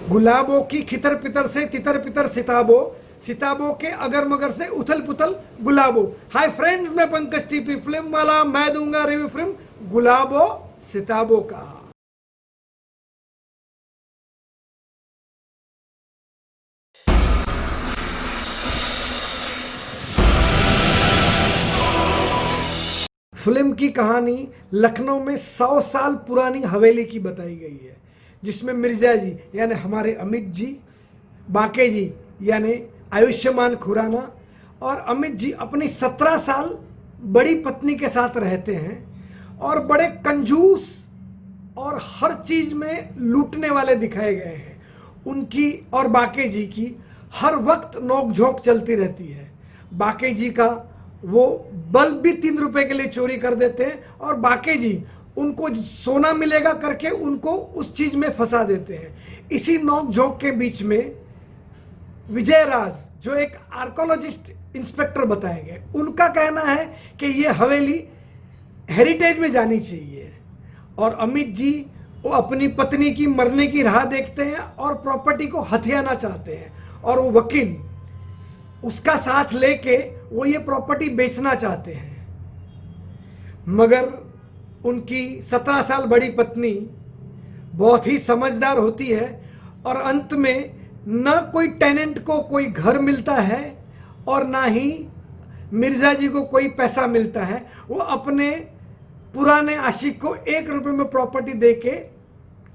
गुलाबों की खितर पितर से तितर पितर सिताबो, सिताबों के अगर मगर से उथल पुथल गुलाबो। हाय फ्रेंड्स, मैं पंकज टीपी फिल्म वाला, मैं दूंगा रिव्यू फिल्म गुलाबो सिताबो का। फिल्म की कहानी लखनऊ में 100 साल पुरानी हवेली की बताई गई है, जिसमें मिर्जा जी यानी हमारे अमित जी, बाके जी यानी आयुष्मान खुराना और अमित जी अपनी 17 साल बड़ी पत्नी के साथ रहते हैं और बड़े कंजूस और हर चीज में लूटने वाले दिखाए गए हैं। उनकी और बाके जी की हर वक्त नोकझोंक चलती रहती है। बाके जी का वो बल्ब भी 3 रुपए के लिए चोरी कर देते हैं और बाके जी उनको सोना मिलेगा करके उनको उस चीज में फंसा देते हैं। इसी नोकझोंक के बीच में विजय राज, जो एक आर्कोलॉजिस्ट इंस्पेक्टर बताए गए, उनका कहना है कि ये हवेली हेरिटेज में जानी चाहिए और अमित जी वो अपनी पत्नी की मरने की राह देखते हैं और प्रॉपर्टी को हथियाना चाहते हैं और वो वकील उसका साथ लेके वो ये प्रॉपर्टी बेचना चाहते हैं, मगर उनकी 17 साल बड़ी पत्नी बहुत ही समझदार होती है और अंत में न कोई टेनेंट को कोई घर मिलता है और ना ही मिर्जा जी को कोई पैसा मिलता है। वो अपने पुराने आशिक को 1 रुपए में प्रॉपर्टी देके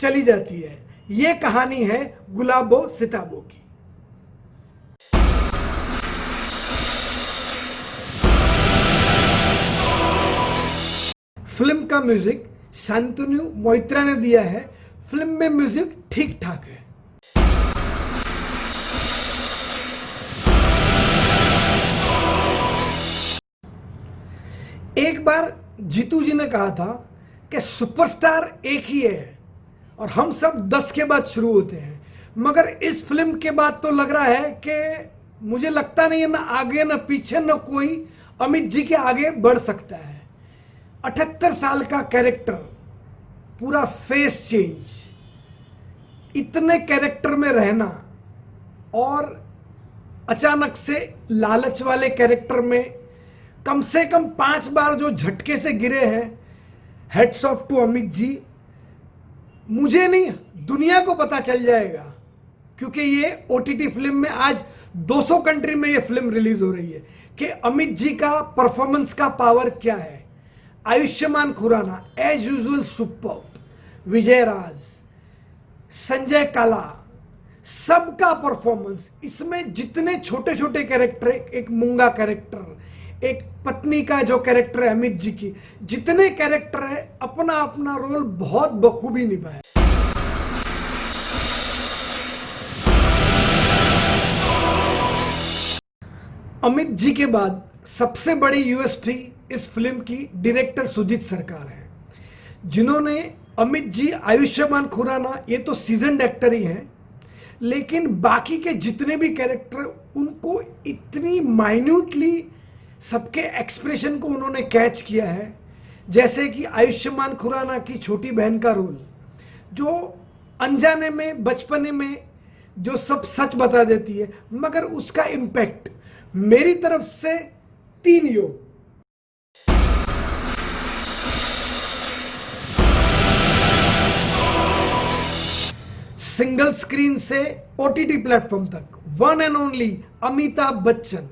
चली जाती है। ये कहानी है गुलाबो सिताबो की। फिल्म का म्यूजिक शांतनु मोइत्रा ने दिया है। फिल्म में म्यूजिक ठीक ठाक है। एक बार जीतू जी ने कहा था कि सुपरस्टार एक ही है और हम सब 10 के बाद शुरू होते हैं, मगर इस फिल्म के बाद तो लग रहा है कि मुझे लगता नहीं है ना आगे ना पीछे ना कोई अमित जी के आगे बढ़ सकता है। 78 साल का कैरेक्टर, पूरा फेस चेंज, इतने कैरेक्टर में रहना और अचानक से लालच वाले कैरेक्टर में कम से कम 5 बार जो झटके से गिरे हैं, heads of to Amit ji. मुझे नहीं, दुनिया को पता चल जाएगा, क्योंकि ये ओटीटी फिल्म में आज 200 कंट्री में ये फिल्म रिलीज हो रही है कि अमित जी का परफॉर्मेंस का पावर क्या है। Ayushmann Khurrana as usual super, Vijay Raaz, Sanjay Kala, सबका परफॉर्मेंस इसमें, जितने छोटे छोटे कैरेक्टर, एक मूंगा कैरेक्टर, एक पत्नी का जो कैरेक्टर है अमित जी की, जितने कैरेक्टर है अपना अपना रोल बहुत बखूबी निभाया। अमित जी के बाद सबसे बड़ी यूएसपी इस फिल्म की डायरेक्टर सुजीत सरकार है, जिन्होंने अमित जी, आयुष्मान खुराना, ये तो सीजन्ड एक्टर ही हैं, लेकिन बाकी के जितने भी कैरेक्टर उनको इतनी माइन्यूटली सबके एक्सप्रेशन को उन्होंने कैच किया है। जैसे कि आयुष्मान खुराना की छोटी बहन का रोल, जो अनजाने में बचपने में जो सब सच बता देती है, मगर उसका इम्पैक्ट मेरी तरफ से 3 योग। सिंगल स्क्रीन से ओटीटी प्लेटफॉर्म तक one and only Amitabh Bachchan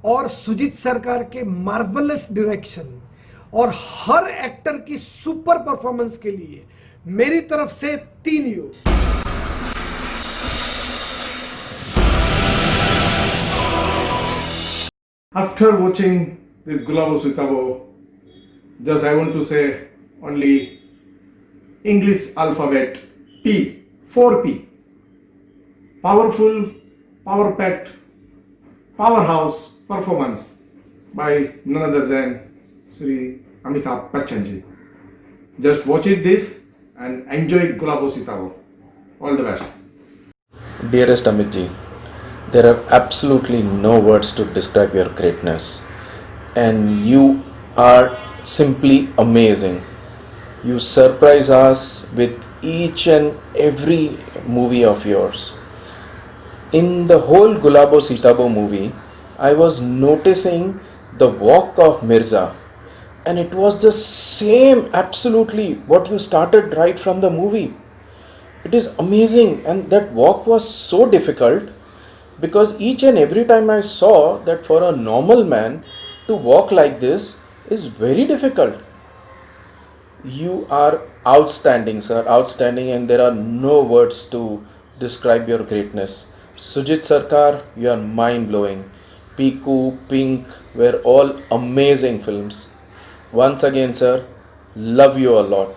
और सुजीत सरकार के मार्वलस डायरेक्शन और हर एक्टर की सुपर परफॉर्मेंस के लिए मेरी तरफ से 3 योग। After watching this Gulabo Sitabo, just I want to say only English alphabet P, 4P. Powerful, power-packed, powerhouse performance by none other than Sri Amitabh Bachchan ji. Just watch it this and enjoy Gulabo Sitabo. All the best. Dearest Amit ji, there are absolutely no words to describe your greatness, and you are simply amazing. You surprise us with each and every movie of yours. In the whole Gulabo Sitabo movie, I was noticing the walk of Mirza, and it was the same absolutely what you started right from the movie. It is amazing, and that walk was so difficult because each and every time I saw that for a normal man to walk like this is very difficult. You are outstanding, sir, outstanding, and there are no words to describe your greatness. Sujit Sarkar, you are mind blowing. Piku, Pink were all amazing films. Once again, sir, love you a lot.